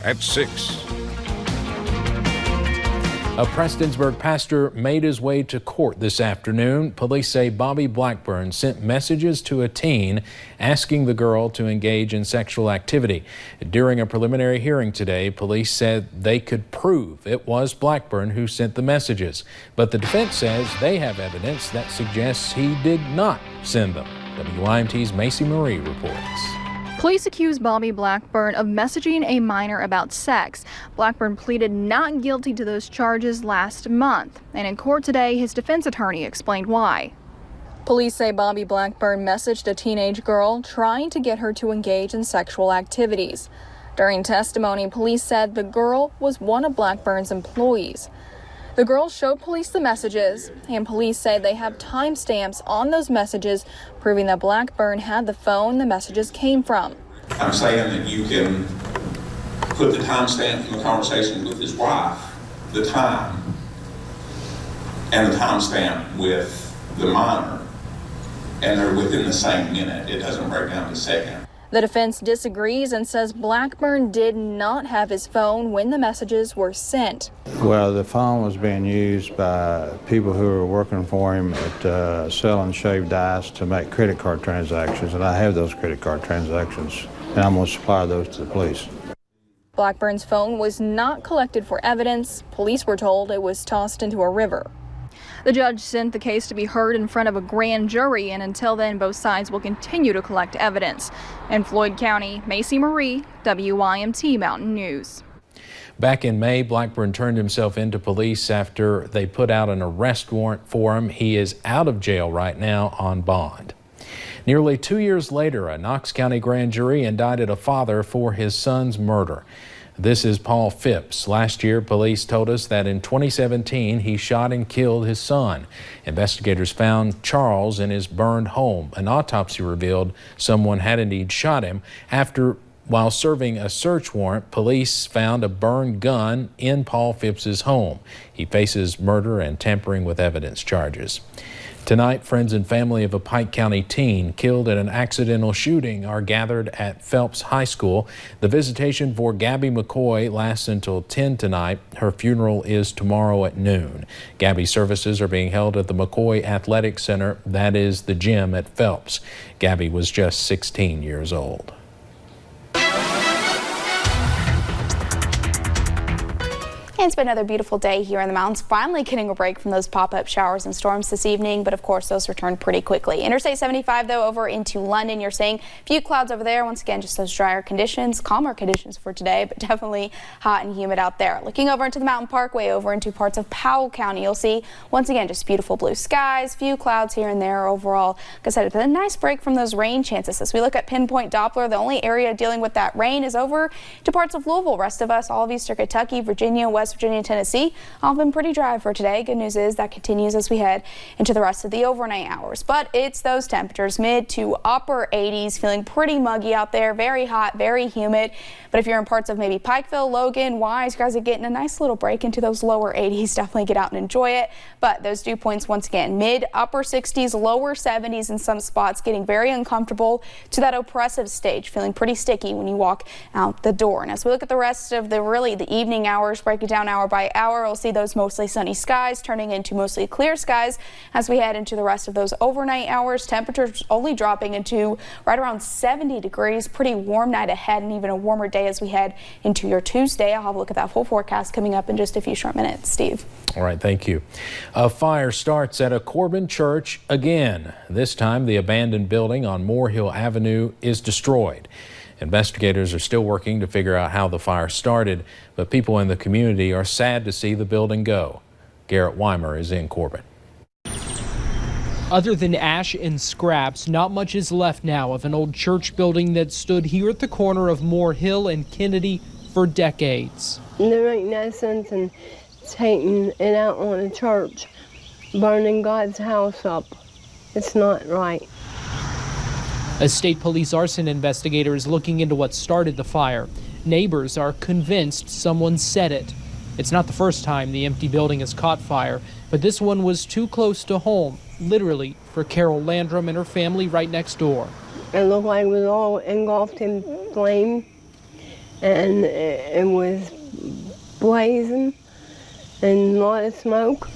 at 6. A Prestonsburg pastor made his way to court this afternoon. Police say Bobby Blackburn sent messages to a teen asking the girl to engage in sexual activity. During a preliminary hearing today, police said they could prove it was Blackburn who sent the messages, but the defense says they have evidence that suggests he did not send them. WYMT's Macy Marie reports. Police accused Bobby Blackburn of messaging a minor about sex. Blackburn pleaded not guilty to those charges last month, and in court today, his defense attorney explained why. Police say Bobby Blackburn messaged a teenage girl trying to get her to engage in sexual activities. During testimony, police said the girl was one of Blackburn's employees. The girl showed police the messages, and police say they have timestamps on those messages proving that Blackburn had the phone the messages came from. I'm saying that you can put the timestamp from the conversation with his wife, the time, and the timestamp with the minor, and they're within the same minute. It doesn't break down to second. The defense disagrees and says Blackburn did not have his phone when the messages were sent. Well, the phone was being used by people who were working for him at selling shaved ice to make credit card transactions, and I have those credit card transactions, and I'm going to supply those to the police. Blackburn's phone was not collected for evidence. Police were told it was tossed into a river. The judge sent the case to be heard in front of a grand jury, and until then, both sides will continue to collect evidence. In Floyd County, Macy Marie, WYMT Mountain News. Back in May, Blackburn turned himself into police after they put out an arrest warrant for him. He is out of jail right now on bond. Nearly 2 years later, a Knox County grand jury indicted a father for his son's murder. This is Paul Phipps. Last year, police told us that in 2017, he shot and killed his son. Investigators found Charles in his burned home. An autopsy revealed someone had indeed shot him. While serving a search warrant, police found a burned gun in Paul Phipps's home. He faces murder and tampering with evidence charges. Tonight, friends and family of a Pike County teen killed in an accidental shooting are gathered at Phelps High School. The visitation for Gabi McCoy lasts until 10 tonight. Her funeral is tomorrow at noon. Gabi's services are being held at the McCoy Athletic Center, that is the gym at Phelps. Gabi was just 16 years old. It's been another beautiful day here in the mountains, finally getting a break from those pop-up showers and storms this evening, but of course those return pretty quickly. Interstate 75 though, over into London, you're seeing a few clouds over there. Once again, just those drier conditions, calmer conditions for today, but definitely hot and humid out there. Looking over into the Mountain Parkway, over into parts of Powell County, you'll see once again just beautiful blue skies, few clouds here and there. Overall, like I said, it's a nice break from those rain chances. As we look at pinpoint Doppler, the only area dealing with that rain is over to parts of Louisville. Rest of us, all of Eastern Kentucky, Virginia, West Virginia, Tennessee, all been pretty dry for today. Good news is that continues as we head into the rest of the overnight hours. But it's those temperatures, mid to upper 80s, feeling pretty muggy out there, very hot, very humid. But if you're in parts of maybe Pikeville, Logan, Wise, you guys are getting a nice little break into those lower 80s. Definitely get out and enjoy it. But those dew points, once again, mid, upper 60s, lower 70s in some spots, getting very uncomfortable to that oppressive stage, feeling pretty sticky when you walk out the door. And as we look at the rest of the evening hours, break it down hour by hour, we'll see those mostly sunny skies turning into mostly clear skies as we head into the rest of those overnight hours. Temperatures only dropping into right around 70 degrees. Pretty warm night ahead, and even a warmer day as we head into your Tuesday. I'll have a look at that full forecast coming up in just a few short minutes. Steve. All right, thank you. A fire starts at a Corbin church again. This time, the abandoned building on Moore Hill Avenue is destroyed. Investigators are still working to figure out how the fire started, but people in the community are sad to see the building go. Garrett Weimer is in Corbin. Other than ash and scraps, not much is left now of an old church building that stood here at the corner of Moore Hill and Kennedy for decades. There ain't no sense in taking it out on a church, burning God's house up. It's not right. A state police arson investigator is looking into what started the fire. Neighbors are convinced someone set it. It's not the first time the empty building has caught fire, but this one was too close to home, literally, for Carol Landrum and her family right next door. It looked like it was all engulfed in flame, and it was blazing and a lot of smoke.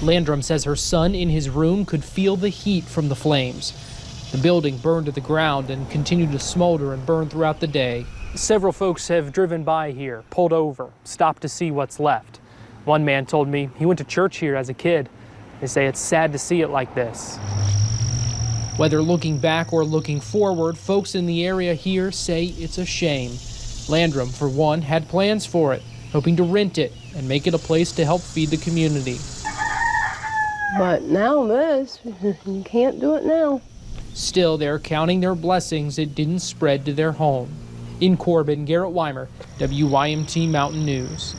Landrum says her son in his room could feel the heat from the flames. The building burned to the ground and continued to smolder and burn throughout the day. Several folks have driven by here, pulled over, stopped to see what's left. One man told me he went to church here as a kid. They say it's sad to see it like this. Whether looking back or looking forward, folks in the area here say it's a shame. Landrum, for one, had plans for it, hoping to rent it and make it a place to help feed the community. But now this, you can't do it now. Still, they're counting their blessings it didn't spread to their home. In Corbin, Garrett Weimer, WYMT Mountain News.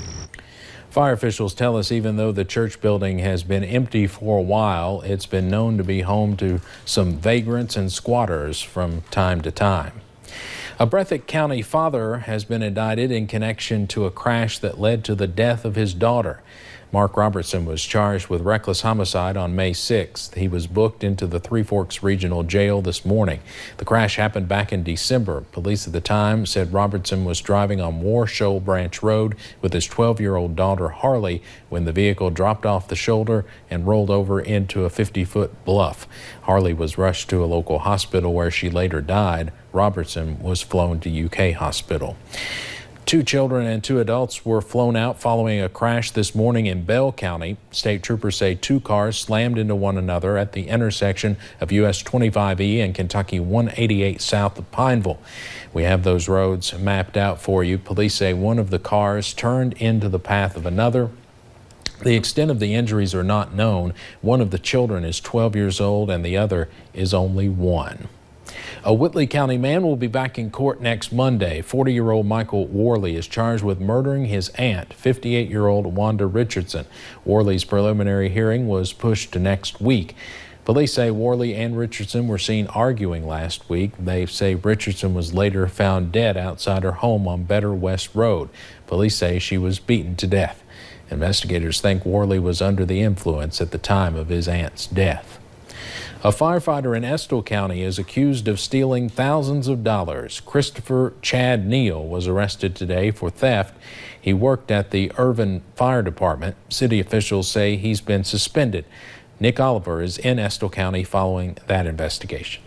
Fire officials tell us even though the church building has been empty for a while, it's been known to be home to some vagrants and squatters from time to time. A Breathitt County father has been indicted in connection to a crash that led to the death of his daughter. Mark Robertson was charged with reckless homicide on May 6th. He was booked into the Three Forks Regional Jail this morning. The crash happened back in December. Police at the time said Robertson was driving on War Shoal Branch Road with his 12-year-old daughter Harley when the vehicle dropped off the shoulder and rolled over into a 50-foot bluff. Harley was rushed to a local hospital where she later died. Robertson was flown to UK hospital. 2 children and 2 adults were flown out following a crash this morning in Bell County. State troopers say 2 cars slammed into one another at the intersection of US 25E and Kentucky 188 south of Pineville. We have those roads mapped out for you. Police say one of the cars turned into the path of another. The extent of the injuries are not known. One of the children is 12 years old and the other is only 1. A Whitley County man will be back in court next Monday. 40-year-old Michael Worley is charged with murdering his aunt, 58-year-old Wanda Richardson. Worley's preliminary hearing was pushed to next week. Police say Worley and Richardson were seen arguing last week. They say Richardson was later found dead outside her home on Better West Road. Police say she was beaten to death. Investigators think Worley was under the influence at the time of his aunt's death. A firefighter in Estill County is accused of stealing thousands of dollars. Christopher Chad Neal was arrested today for theft. He worked at the Irvin Fire Department. City officials say he's been suspended. Nick Oliver is in Estill County following that investigation.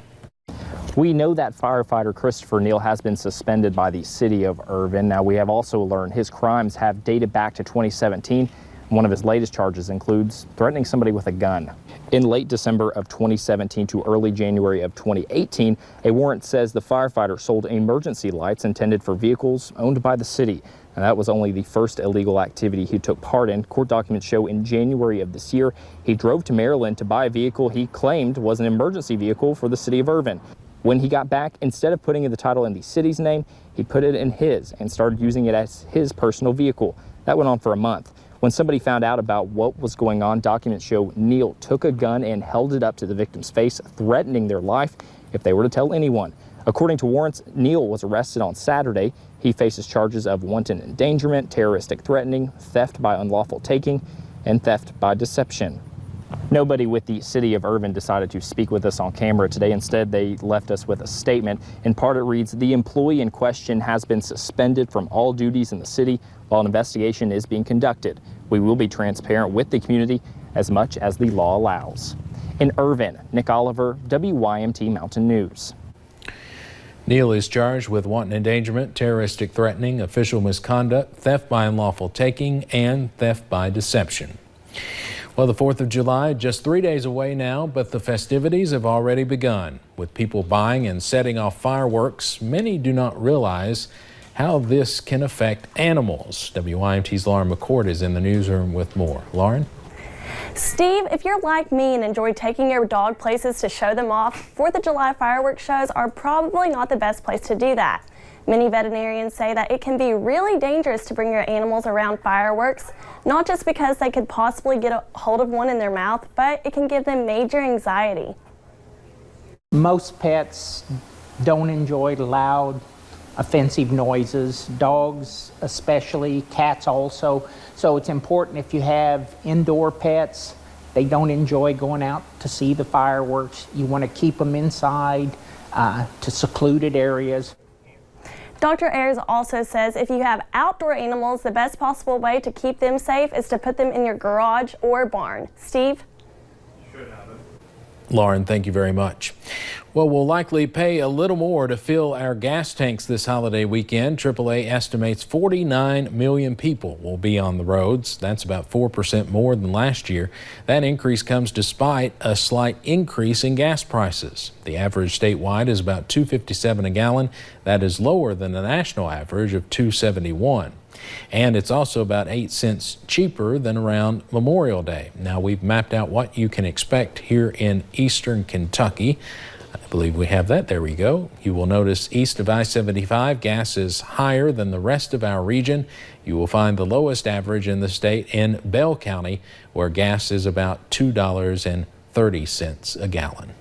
We know that firefighter Christopher Neal has been suspended by the city of Irvin. Now, we have also learned his crimes have dated back to 2017. One of his latest charges includes threatening somebody with a gun. In late December of 2017 to early January of 2018, a warrant says the firefighter sold emergency lights intended for vehicles owned by the city. And that was only the first illegal activity he took part in. Court documents show in January of this year, he drove to Maryland to buy a vehicle he claimed was an emergency vehicle for the city of Irvin. When he got back, instead of putting the title in the city's name, he put it in his and started using it as his personal vehicle. That went on for a month. When somebody found out about what was going on, documents show Neal took a gun and held it up to the victim's face, threatening their life if they were to tell anyone. According to warrants, Neal was arrested on Saturday. He faces charges of wanton endangerment, terroristic threatening, theft by unlawful taking, and theft by deception. Nobody with the city of Irvin decided to speak with us on camera today. Instead, they left us with a statement. In part, it reads, "The employee in question has been suspended from all duties in the city while an investigation is being conducted. We will be transparent with the community as much as the law allows." In Irvin, Nick Oliver, WYMT Mountain News. Neal is charged with wanton endangerment, terroristic threatening, official misconduct, theft by unlawful taking, and theft by deception. Well, the 4th of July, just 3 days away now, but the festivities have already begun. With people buying and setting off fireworks, many do not realize how this can affect animals. WYMT's Lauren McCoy is in the newsroom with more. Lauren? Steve, if you're like me and enjoy taking your dog places to show them off, 4th of July fireworks shows are probably not the best place to do that. Many veterinarians say that it can be really dangerous to bring your animals around fireworks, not just because they could possibly get a hold of one in their mouth, but it can give them major anxiety. Most pets don't enjoy loud, offensive noises, dogs especially, cats also. So it's important if you have indoor pets, they don't enjoy going out to see the fireworks. You want to keep them inside to secluded areas. Dr. Ayers also says if you have outdoor animals, the best possible way to keep them safe is to put them in your garage or barn. Steve? Lauren, thank you very much. Well, we'll likely pay a little more to fill our gas tanks this holiday weekend. AAA estimates 49 million people will be on the roads. That's about 4% more than last year. That increase comes despite a slight increase in gas prices. The average statewide is about $2.57 a gallon. That is lower than the national average of $2.71. And it's also about 8 cents cheaper than around Memorial Day. Now, we've mapped out what you can expect here in eastern Kentucky. I believe we have that. There we go. You will notice east of I-75, gas is higher than the rest of our region. You will find the lowest average in the state in Bell County, where gas is about $2.30 a gallon.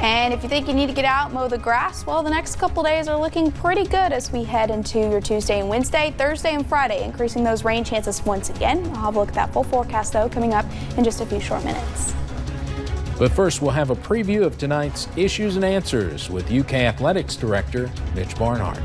And if you think you need to get out, mow the grass, well, the next couple days are looking pretty good as we head into your Tuesday and Wednesday, Thursday and Friday, increasing those rain chances once again. I'll have a look at that full forecast, though, coming up in just a few short minutes. But first, we'll have a preview of tonight's Issues and Answers with UK Athletics Director Mitch Barnhart.